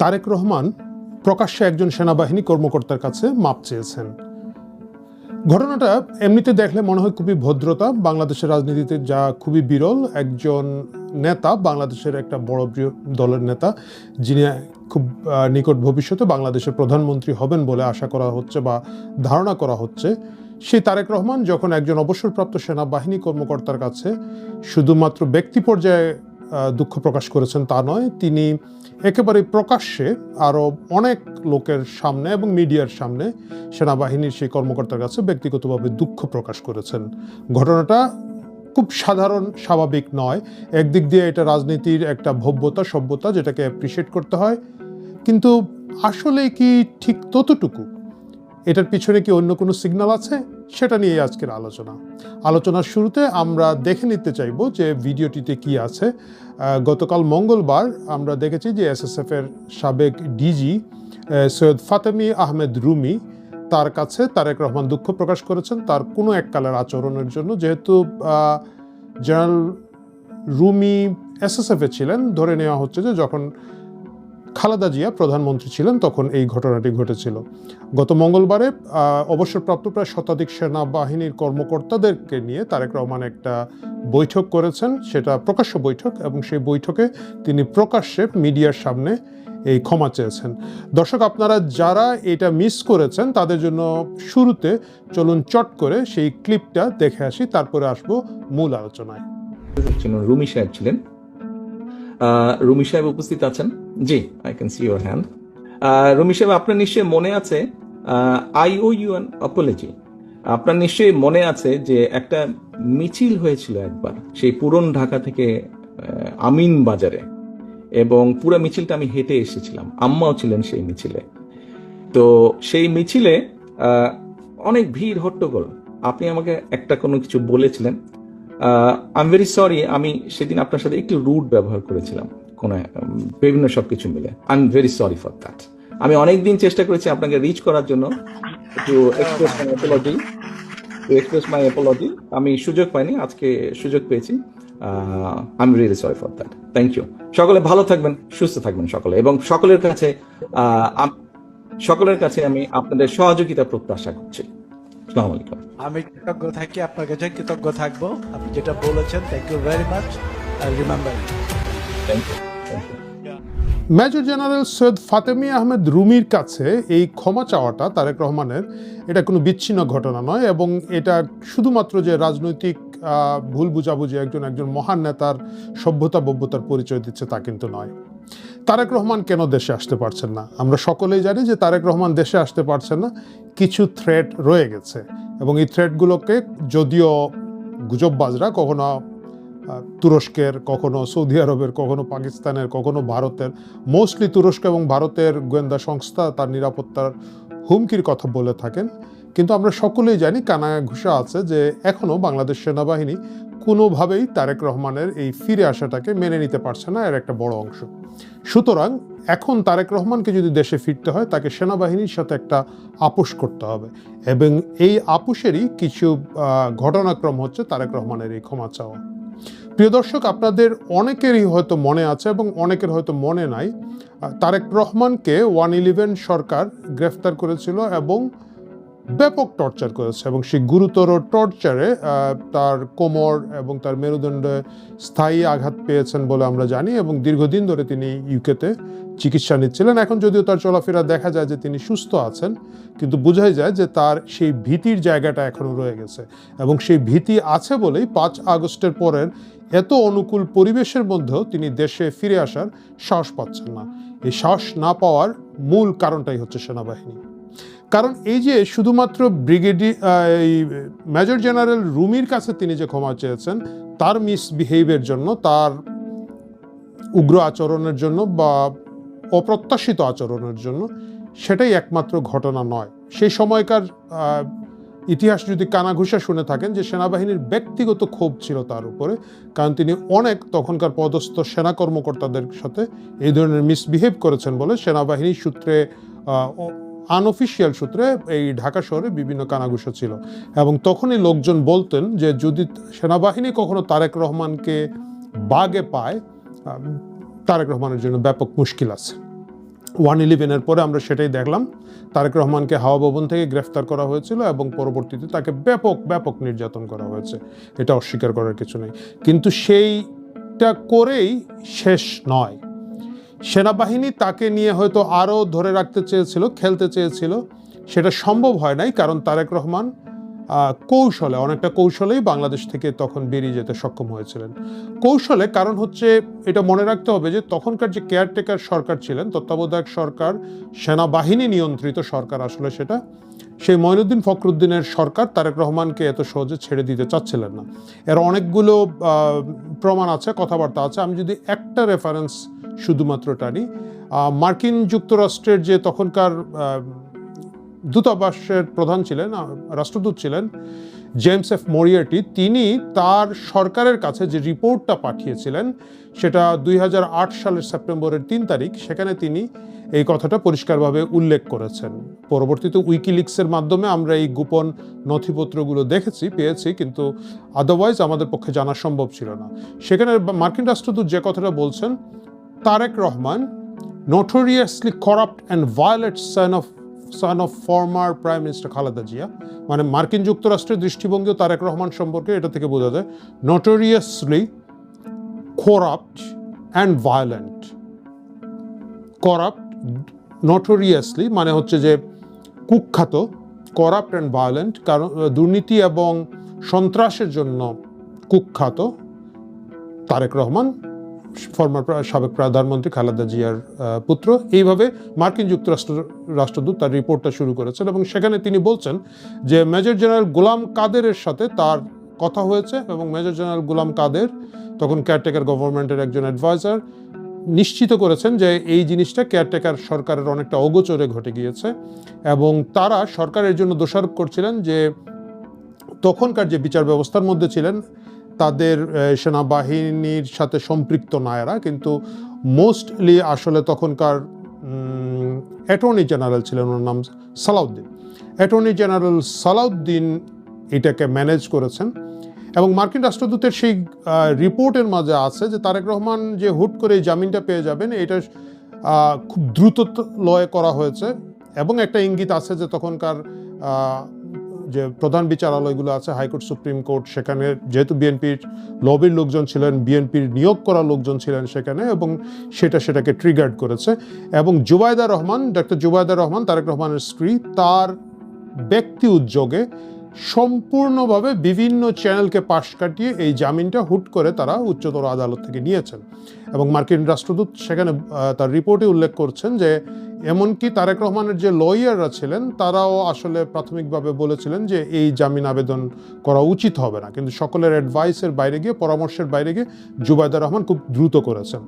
তারেক রহমান প্রকাশ্যে একজন সেনাবাহিনী কর্মকর্তার কাছে মাপ চেয়েছেন। ঘটনাটা এমনিতে দেখলে মনে হয় খুবই ভদ্রতা, বাংলাদেশের রাজনীতিতে যা খুবই বিরল। একজন নেতা, বাংলাদেশের একটা বড় দলের নেতা, যিনি খুব নিকট ভবিষ্যতে বাংলাদেশের প্রধানমন্ত্রী হবেন বলে আশা করা হচ্ছে বা ধারণা করা হচ্ছে, সেই তারেক রহমান যখন একজন অবসরপ্রাপ্ত সেনাবাহিনী কর্মকর্তার কাছে শুধুমাত্র ব্যক্তি পর্যায়ে দুঃখ প্রকাশ করেছেন তা নয়, তিনি একেবারে প্রকাশ্যে আরও অনেক লোকের সামনে এবং মিডিয়ার সামনে সেনাবাহিনীর সেই কর্মকর্তার কাছে ব্যক্তিগতভাবে দুঃখ প্রকাশ করেছেন। ঘটনাটা খুব সাধারণ, স্বাভাবিক নয়। একদিক দিয়ে এটা রাজনীতির একটা ভব্যতা, সভ্যতা, যেটাকে অ্যাপ্রিসিয়েট করতে হয়, কিন্তু আসলে কি ঠিক ততটুকু? এটার পিছনে কি অন্য কোনো সিগন্যাল আছে? সেটা নিয়ে আজকের আলোচনার শুরুতে আমরা দেখে নিতে চাইব যে ভিডিওটিতে কি আছে। গতকাল মঙ্গলবার আমরা দেখেছি যে এসএসএফ এর সাবেক ডিজি সৈয়দ ফাতেমী আহমেদ রুমি, তার কাছে তারেক রহমান দুঃখ প্রকাশ করেছেন তার কোনো এককালের আচরণের জন্য। যেহেতু জেনারেল রুমি এসএসএফ এ ছিলেন, ধরে নেওয়া হচ্ছে যে যখন খালেদা জিয়া প্রধানমন্ত্রী ছিলেন তখন এই ঘটনাটি ঘটেছিল। গত মঙ্গলবারে অবসরপ্রাপ্ত প্রায় শতাধিক সেনাবাহিনীর কর্মকর্তাদেরকে নিয়ে তারেক রহমান একটা বৈঠক করেছেন, সেটা প্রকাশ্য বৈঠক, এবং সেই বৈঠকে তিনি প্রকাশ্যে মিডিয়ার সামনে এই ক্ষমা চেয়েছেন। দর্শক, আপনারা যারা এটা মিস করেছেন তাদের জন্য শুরুতে চলুন চট করে সেই ক্লিপটা দেখে আসি, তারপরে আসবো মূল আলোচনায়। রুমি সাহেব ছিলেন। রুমি সাহেব উপস্থিত আছেন? জি, I can see your hand. Rumi সাহেব, আপনার নিশ্চয়ই মনে আছে, I owe you an apology. আপনার নিশ্চয়ই মনে আছে যে একটা মিছিল হয়েছিল একবার সেই পুরন ঢাকা থেকে আমিন বাজারে, এবং পুরো মিছিলটা আমি হেঁটে এসেছিলাম, আম্মাও ছিলেন সেই মিছিলে। তো সেই মিছিলে অনেক ভিড়, হট্টগোল। আপনি আমাকে একটা কোনো কিছু বলেছিলেন। আই এম ভেরি সরি, আমি সেদিন আপনার সাথে একটু রুড ব্যবহার করেছিলাম কোনো বিভিন্ন সবকিছু মিলে। I am very sorry for that. আমি অনেকদিন চেষ্টা করেছি আপনাকে রিচ করার জন্য, টু এক্সপ্রেস মাই অ্যাপোলজি। আমি সুযোগ পাইনি, আজকে সুযোগ পেয়েছি। I am really sorry for that. Thank you. সকলে ভালো থাকবেন, সুস্থ থাকবেন সকলে, এবং সকলের কাছে আমি আপনাদের সহযোগিতা প্রত্যাশা করছি। আসসালামু আলাইকুম। আমি কৃতজ্ঞ থাকি, আপনার কাছে কৃতজ্ঞ থাকবো। আপনি যেটা বলেছেন, thank you very much. I remember it. Thank you. Major general Syed Fatemi Ahmed রুমির কাছে এই ক্ষমা চাওয়াটা তারেক রহমানের, এটা কোনো বিচ্ছিন্ন ঘটনা নয়, এবং এটা শুধুমাত্র যে রাজনৈতিক ভুল বুঝাবুঝি, একজন মহান নেতার সভ্যতা বভ্যতার পরিচয় দিচ্ছে তা কিন্তু নয়। তারেক রহমান কেন দেশে আসতে পারছেন না? আমরা সকলেই জানি যে তারেক রহমান দেশে আসতে পারছেন না, কিছু থ্রেট রয়ে গেছে, এবং এই থ্রেটগুলোকে যদিও গুজববাজরা কখনো তুরস্কের, কখনো সৌদি আরবের, কখনো পাকিস্তানের, কখনো ভারতের, মোস্টলি তুরস্ক এবং ভারতের গোয়েন্দা সংস্থা তার নিরাপত্তার হুমকির কথা বলে থাকেন, কিন্তু আমরা সকলেই জানি কানায় ঘুষা আছে যে এখনও বাংলাদেশ সেনাবাহিনী কোনোভাবেই তারেক রহমানের এই ফিরে আসাটাকে মেনে নিতে পারছে না, এর একটা বড় অংশ। সুতরাং এখন তারেক রহমানকে যদি দেশে ফিরতে হয়, তাকে সেনাবাহিনীর সাথে একটা আপোষ করতে হবে, এবং এই আপোষেরই কিছু ঘটনাক্রম হচ্ছে তারেক রহমানের এই ক্ষমা চাওয়া। প্রিয় দর্শক, আপনাদের অনেকেরই হয়তো মনে আছে এবং অনেকের হয়তো মনে নাই, তারেক রহমানকে 111 সরকার গ্রেফতার করেছিল এবং ব্যাপক টর্চার করেছে, এবং সেই গুরুতর টর্চারে তার কোমর এবং তার মেরুদণ্ডে স্থায়ী আঘাত পেয়েছেন বলে আমরা জানি, এবং দীর্ঘদিন ধরে তিনি ইউকেতে চিকিৎসা নিচ্ছিলেন। এখন যদিও তার চলাফেরা দেখা যায় যে তিনি সুস্থ আছেন, কিন্তু বোঝাই যায় যে তার সেই ভীতির জায়গাটা এখনও রয়ে গেছে, এবং সেই ভীতি আছে বলেই 5 আগস্টের পরের এত অনুকূল পরিবেশের মধ্যেও তিনি দেশে ফিরে আসার সাহস পাচ্ছেন না। এই সাহস না পাওয়ার মূল কারণটাই হচ্ছে সেনাবাহিনী। কারণ এই যে শুধুমাত্র মেজর জেনারেল রুমির কাছে তিনি যে ক্ষমা চেয়েছেন তার মিসবিহেভিয়ারের জন্য, তার উগ্র আচরণের জন্য বা অপ্রত্যাশিত আচরণের জন্য, সেটাই একমাত্র ঘটনা নয়। সেই সময়কার ইতিহাস যদি কানাঘুষা শুনে থাকেন, যে সেনাবাহিনীর ব্যক্তিগত ক্ষোভ ছিল তার উপরে, কারণ তিনি অনেক তখনকার পদস্থ সেনা কর্মকর্তাদের সাথে এই ধরনের মিসবিহেভ করেছেন বলে সেনাবাহিনীর সূত্রে, আনঅফিসিয়াল সূত্রে এই ঢাকা শহরে বিভিন্ন কানাঘুষা ছিল, এবং তখনই লোকজন বলতেন যে যদি সেনাবাহিনী কখনো তারেক রহমানকে বাগে পায়, তারেক রহমানের জন্য ব্যাপক মুশকিল আছে। 1/11-এর পরে আমরা সেটাই দেখলাম। তারেক রহমানকে হাওয়া ভবন থেকে গ্রেফতার করা হয়েছিল এবং পরবর্তীতে তাকে ব্যাপক নির্যাতন করা হয়েছে, এটা অস্বীকার করার কিছু নেই। কিন্তু সেইটা করেই শেষ নয়। সেনাবাহিনী তাকে নিয়ে হয়তো আরও ধরে রাখতে চেয়েছিল, খেলতে চেয়েছিল, সেটা সম্ভব হয় নাই, কারণ তারেক রহমান অনেকটা কৌশলেই বাংলাদেশ থেকে তখন বেরিয়ে যেতে সক্ষম হয়েছিলেন। কৌশলে কারণ হচ্ছে, এটা মনে রাখতে হবে যে তখনকার যে কেয়ারটেকার সরকার ছিলেন, তত্ত্বাবধায়ক সরকার, সেনাবাহিনী নিয়ন্ত্রিত সরকার আসলে সেটা, সেই মঈনুদ্দিন ফখরুদ্দিনের সরকার তারেক রহমানকে এত সহজে ছেড়ে দিতে চাচ্ছিলেন না। এর অনেকগুলো প্রমাণ আছে, কথাবার্তা আছে। আমি যদি একটা রেফারেন্স শুধুমাত্র টানি, মার্কিন যুক্তরাষ্ট্রের যে তখনকার দূতাবাসের প্রধান ছিলেন, রাষ্ট্রদূত ছিলেন জেমস এফ মরিয়ার্টি, তিনি তার সরকারের কাছে যে রিপোর্টটা পাঠিয়েছিলেন সেটা 2008 সালের সেপ্টেম্বরের 3 তারিখ, সেখানে তিনি এই কথাটা পরিষ্কারভাবে উল্লেখ করেছেন। পরবর্তীতে উইকিলিক্সের মাধ্যমে আমরা এই গোপন নথিপত্রগুলো পেয়েছি, কিন্তু আদারওয়াইজ আমাদের পক্ষে জানা সম্ভব ছিল না। সেখানে মার্কিন রাষ্ট্রদূত যে কথাটা বলছেন, Tarique Rahman notoriously corrupt and violent son of former Prime Minister Khaleda Zia, মানে মার্কিন যুক্তরাষ্ট্রের দৃষ্টিভঙ্গিও তারেক রহমান সম্পর্কে এটা থেকে বোঝা যায়, notoriously corrupt and violent। corrupt, notoriously মানে হচ্ছে যে কুখ্যাত, corrupt and violent কারণ দুর্নীতি এবং সন্ত্রাসের জন্য কুখ্যাত তারেক রহমান, সাবেক প্রধানমন্ত্রী খালেদা জিয়ার পুত্র। এইভাবে মার্কিন যুক্তরাষ্ট্রের রাষ্ট্রদূত তার রিপোর্টটা শুরু করেছেন এবং সেখানে তিনি বলছেন যে মেজর জেনারেল গোলাম কাদেরের সাথে তার কথা হয়েছে এবং মেজর জেনারেল গোলাম কাদের তখন কেয়ারটেকার গভর্নমেন্টের একজন অ্যাডভাইজার, নিশ্চিত করেছেন যে এই জিনিসটা কেয়ারটেকার সরকারের অনেকটা অগোচরে ঘটে গিয়েছে এবং তারা সরকারের জন্য দোষারোপ করছিলেন যে তখনকার যে বিচার ব্যবস্থার মধ্যে ছিলেন তাদের সেনাবাহিনীর সাথে সম্পৃক্ত নায়রা, কিন্তু মোস্টলি আসলে তখনকার অ্যাটর্নি জেনারেল ছিলেন, ওনার নাম সালাউদ্দিন। অ্যাটর্নি জেনারেল সালাউদ্দিন এটাকে ম্যানেজ করেছেন এবং মার্কিন রাষ্ট্রদূতের সেই রিপোর্টের মাঝে আছে যে তারেক রহমান যে হুট করে এই জামিনটা পেয়ে যাবেন, এটা খুব দ্রুত লয়ে করা হয়েছে এবং একটা ইঙ্গিত আছে যে তখনকার যে প্রধান বিচারালয়গুলো আছে, হাইকোর্ট, সুপ্রিম কোর্ট, সেখানে যেহেতু বিএনপির লবির লোকজন ছিলেন, বিএনপির নিয়োগ করা লোকজন ছিলেন সেখানে, এবং সেটাকে ট্রিগার্ড করেছে। এবং ডক্টর জুবাইদা রহমান তারেক রহমানের স্ত্রী, তার ব্যক্তি উদ্যোগে সম্পূর্ণভাবে বিভিন্ন চ্যানেলকে পাশ কাটিয়ে এই জামিনটা হুট করে তারা উচ্চতর আদালত থেকে নিয়েছেন। এবং মার্কিন রাষ্ট্রদূত সেখানে তার রিপোর্টে উল্লেখ করছেন যে এমনকি তারেক রহমানের যে লয়াররা ছিলেন তারাও আসলে প্রাথমিকভাবে বলেছিলেন যে এই জামিন আবেদন করা উচিত হবে না, কিন্তু সকলের অ্যাডভাইসের বাইরে গিয়ে, পরামর্শের বাইরে গিয়ে জুবাইদা রহমান খুব দ্রুত করেছেন।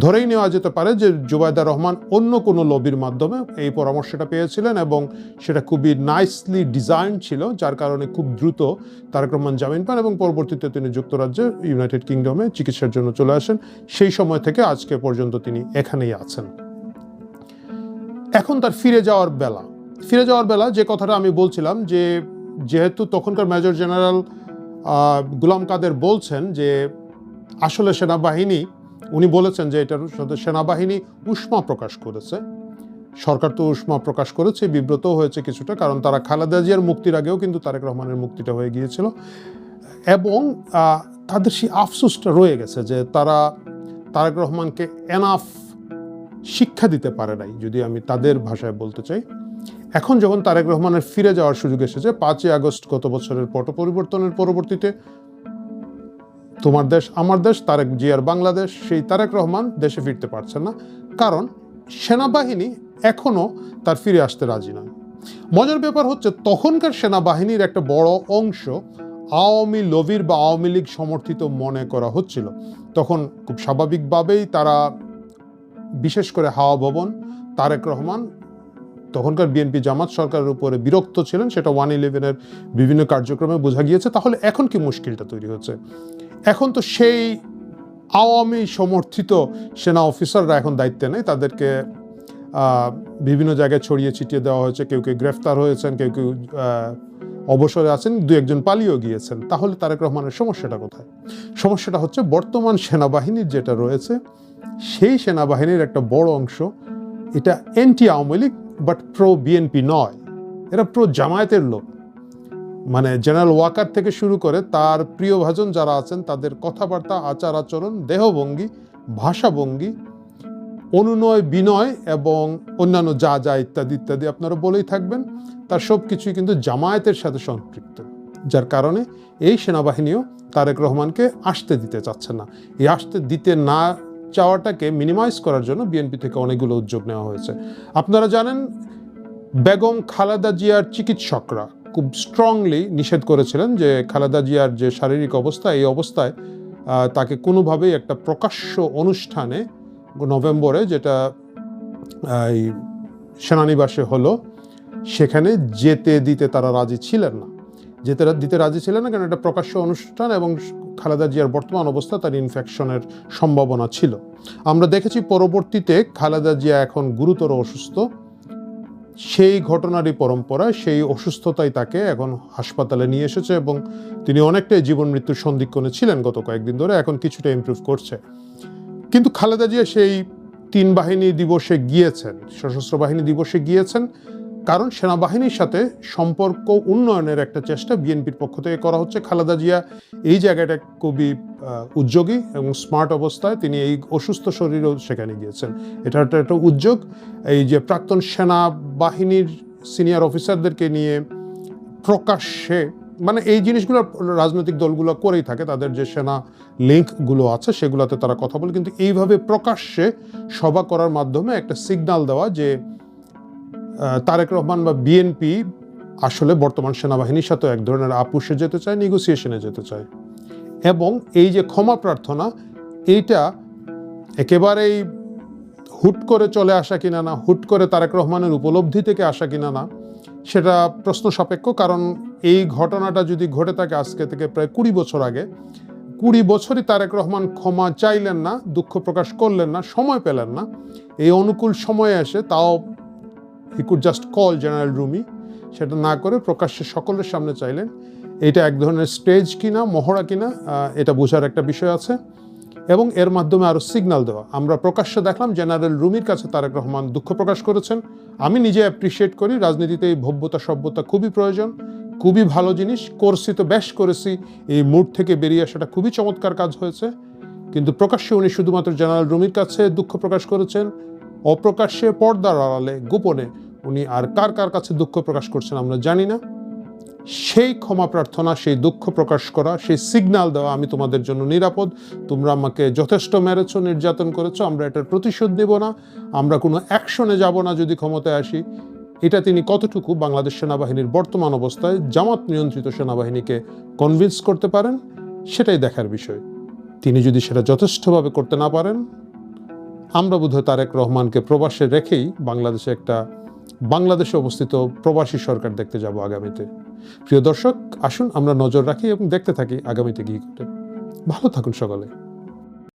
ধরেই নেওয়া যেতে পারে যে জুবাইদা রহমান অন্য কোনো লবির মাধ্যমে এই পরামর্শটা পেয়েছিলেন এবং সেটা খুবই নাইসলি ডিজাইন ছিল, যার কারণে খুব দ্রুত তারেক রহমান জামিন পান এবং পরবর্তীতে তিনি যুক্তরাজ্যে, ইউনাইটেড কিংডমে চিকিৎসার জন্য চলে আসেন। সেই সময় থেকে আজকে পর্যন্ত তিনি এখানেই আছেন। এখন তার ফিরে যাওয়ার বেলা যে কথাটা আমি বলছিলাম, যে যেহেতু তখনকার মেজর জেনারেল গোলাম কাদের বলছেন যে আসলে সেনাবাহিনী, উনি বলেছেন যে এটার সাথে সেনাবাহিনী উষ্মা প্রকাশ করেছে, সরকার তো উষ্মা প্রকাশ করেছে, বিব্রত হয়েছে কিছুটা, কারণ তারা খালেদা জিয়ার মুক্তির আগেও কিন্তু তারেক রহমানের মুক্তিটা হয়ে গিয়েছিল এবং তাদের সেই আফসোসটা রয়ে গেছে যে তারা তারেক রহমানকে এনাফ শিক্ষা দিতে পারে নাই, যদি আমি তাদের ভাষায় বলতে চাই। এখন যখন তারেক রহমানের ফিরে যাওয়ার সুযোগ এসেছে, 5ই আগস্ট গত বছরের পট পরিবর্তনের পরবর্তীতে তোমার দেশ আমার দেশ, তারেক জিয়ার বাংলাদেশ, সেই তারেক রহমান দেশে ফিরতে পারছেন না, কারণ সেনাবাহিনী এখনো তার ফিরে আসতে রাজি নয়। মজার ব্যাপার হচ্ছে তখনকার সেনাবাহিনীর একটা বড় অংশ আওয়ামী লবির বা আওয়ামী লীগ সমর্থিত মনে করা হচ্ছিল। তখন খুব স্বাভাবিকভাবেই তারা, বিশেষ করে হাওয়া ভবন, তারেক রহমান, তখনকার বিএনপি জামাত সরকারের উপরে বিরক্ত ছিলেন, সেটা 1/11-এর বিভিন্ন কার্যক্রমে বোঝা গিয়েছে। তাহলে এখন কি মুশকিলটা তৈরি হচ্ছে? এখন তো সেই আওয়ামী সমর্থিত সেনা অফিসাররা এখন দায়িত্বে নেই, তাদেরকে বিভিন্ন জায়গায় ছড়িয়ে ছিটিয়ে দেওয়া হয়েছে, কেউ কেউ গ্রেফতার হয়েছেন, কেউ কেউ অবসরে আছেন, 2-1 জন পালিয়েও গিয়েছেন। তাহলে তারেক রহমানের সমস্যাটা কোথায়? সমস্যাটা হচ্ছে বর্তমান সেনাবাহিনীর যেটা রয়েছে, সেই সেনাবাহিনীর একটা বড় অংশ এটা anti Awami League but pro BNP নয়, এরা প্রো জামায়াতের লোক। মানে জেনারেল ওয়াকার থেকে শুরু করে তার প্রিয়ভাজন যারা আছেন তাদের কথাবার্তা, আচার আচরণ, দেহভঙ্গি, ভাষাভঙ্গি, অনুনয় বিনয় এবং অন্যান্য যা যা ইত্যাদি ইত্যাদি আপনারা বলেই থাকবেন, তার সব কিছুই কিন্তু জামায়াতের সাথে সম্পৃক্ত, যার কারণে এই সেনাবাহিনীও তারেক রহমানকে আসতে দিতে চাচ্ছে না। এই আসতে দিতে না চাওয়াটাকে মিনিমাইজ করার জন্য বিএনপি থেকে অনেকগুলো উদ্যোগ নেওয়া হয়েছে। আপনারা জানেন বেগম খালেদা জিয়ার চিকিৎসকরা খুব স্ট্রংলি নিষেধ করেছিলেন যে খালেদা জিয়ার যে শারীরিক অবস্থা, এই অবস্থায় তাকে কোনোভাবেই একটা প্রকাশ্য অনুষ্ঠানে নভেম্বরে, যেটা এই সেনানিবাসে হলো, সেখানে যেতে দিতে তারা রাজি ছিলেন না। দিতে রাজি ছিলেন না কারণ এটা প্রকাশ্য অনুষ্ঠান এবং খালেদা জিয়ার বর্তমান অবস্থা, তার ইনফেকশনের সম্ভাবনা ছিল। আমরা দেখেছি পরবর্তীতে খালেদা জিয়া এখন গুরুতর অসুস্থ। সেই ঘটনারই পরম্পরায় সেই অসুস্থতাই তাকে এখন হাসপাতালে নিয়ে এসেছে এবং তিনি অনেকটাই জীবন মৃত্যুর সন্ধিক্ষণে ছিলেন গত কয়েকদিন ধরে, এখন কিছুটা ইমপ্রুভ করছে। কিন্তু খালেদা জিয়া সেই 3 বাহিনী দিবসে গিয়েছেন, সশস্ত্র বাহিনী দিবসে গিয়েছেন, কারণ সেনাবাহিনীর সাথে সম্পর্ক উন্নয়নের একটা চেষ্টা বিএনপির পক্ষ থেকে করা হচ্ছে। খালেদা জিয়া এই জায়গাটা খুবই উদ্যোগী এবং স্মার্ট অবস্থায় তিনি এই অসুস্থ শরীরেও সেখানে গিয়েছেন। এটা একটা উদ্যোগ। এই যে প্রাক্তন সেনাবাহিনীর সিনিয়র অফিসারদেরকে নিয়ে প্রকাশ্যে, মানে এই জিনিসগুলো রাজনৈতিক দলগুলো করেই থাকে, তাদের যে সেনা লিঙ্কগুলো আছে সেগুলোতে তারা কথা বলে, কিন্তু এইভাবে প্রকাশ্যে সভা করার মাধ্যমে একটা সিগন্যাল দেওয়া যে তারেক রহমান বা বিএনপি আসলে বর্তমান সেনাবাহিনীর সাথে এক ধরনের আপুষে যেতে চায়, নেগোসিয়েশনে যেতে চায়। এবং এই যে ক্ষমা প্রার্থনা, এইটা একেবারেই হুট করে চলে আসা কিনা না, হুট করে তারেক রহমানের উপলব্ধি থেকে আসা কিনা না, সেটা প্রশ্ন সাপেক্ষ। কারণ এই ঘটনাটা যদি ঘটে থাকে আজকে থেকে প্রায় 20 বছর আগে, 20 বছরই তারেক রহমান ক্ষমা চাইলেন না, দুঃখ প্রকাশ করলেন না, সময় পেলেন না। এই অনুকূল সময়ে এসে তাও he could just call general Rumi, সেটা না করে প্রকাশ্যে সকলের সামনে চাইলেন। এটা এক ধরনের স্টেজ কিনা, মহড়া কিনা, এটা বোঝার একটা বিষয় আছে। এবং এর মাধ্যমে আরও সিগন্যাল দেওয়া। আমরা প্রকাশ্যে দেখলাম জেনারেল রুমির কাছে তারেক রহমান দুঃখ প্রকাশ করেছেন। আমি নিজে অ্যাপ্রিসিয়েট করি, রাজনীতিতে এই ভব্যতা সভ্যতা খুবই প্রয়োজন, খুবই ভালো জিনিস। করছি তো বেশ করেছি, এই মুড থেকে বেরিয়ে আসাটা খুবই চমৎকার কাজ হয়েছে। কিন্তু প্রকাশ্যে উনি শুধুমাত্র জেনারেল রুমির কাছে দুঃখ প্রকাশ করেছেন, অপ্রকাশ্যে পর্দার আড়ালে গোপনে উনি আর কার কার কাছে দুঃখ প্রকাশ করছেন আমরা জানি না। সেই ক্ষমা প্রার্থনা, সেই দুঃখ প্রকাশ করা, সেই সিগন্যাল দেওয়া, আমি তোমাদের জন্য নিরাপদ, তোমরা আমাকে যথেষ্ট মেরেছ, নির্যাতন করেছো, আমরা এটার প্রতিশোধ নেব না, আমরা কোনো অ্যাকশনে যাব না যদি ক্ষমতায় আসি, এটা তিনি কতটুকু বাংলাদেশ সেনাবাহিনীর বর্তমান অবস্থায় জামাত নিয়ন্ত্রিত সেনাবাহিনীকে কনভিন্স করতে পারেন, সেটাই দেখার বিষয়। তিনি যদি সেটা যথেষ্টভাবে করতে না পারেন, আমরা বোধহয় তারেক রহমানকে প্রবাসে রেখেই বাংলাদেশে অবস্থিত প্রবাসী সরকার দেখতে যাব আগামীতে। প্রিয় দর্শক, আসুন আমরা নজর রাখি এবং দেখতে থাকি আগামীতে কি ঘটে। ভালো থাকুন সকলে।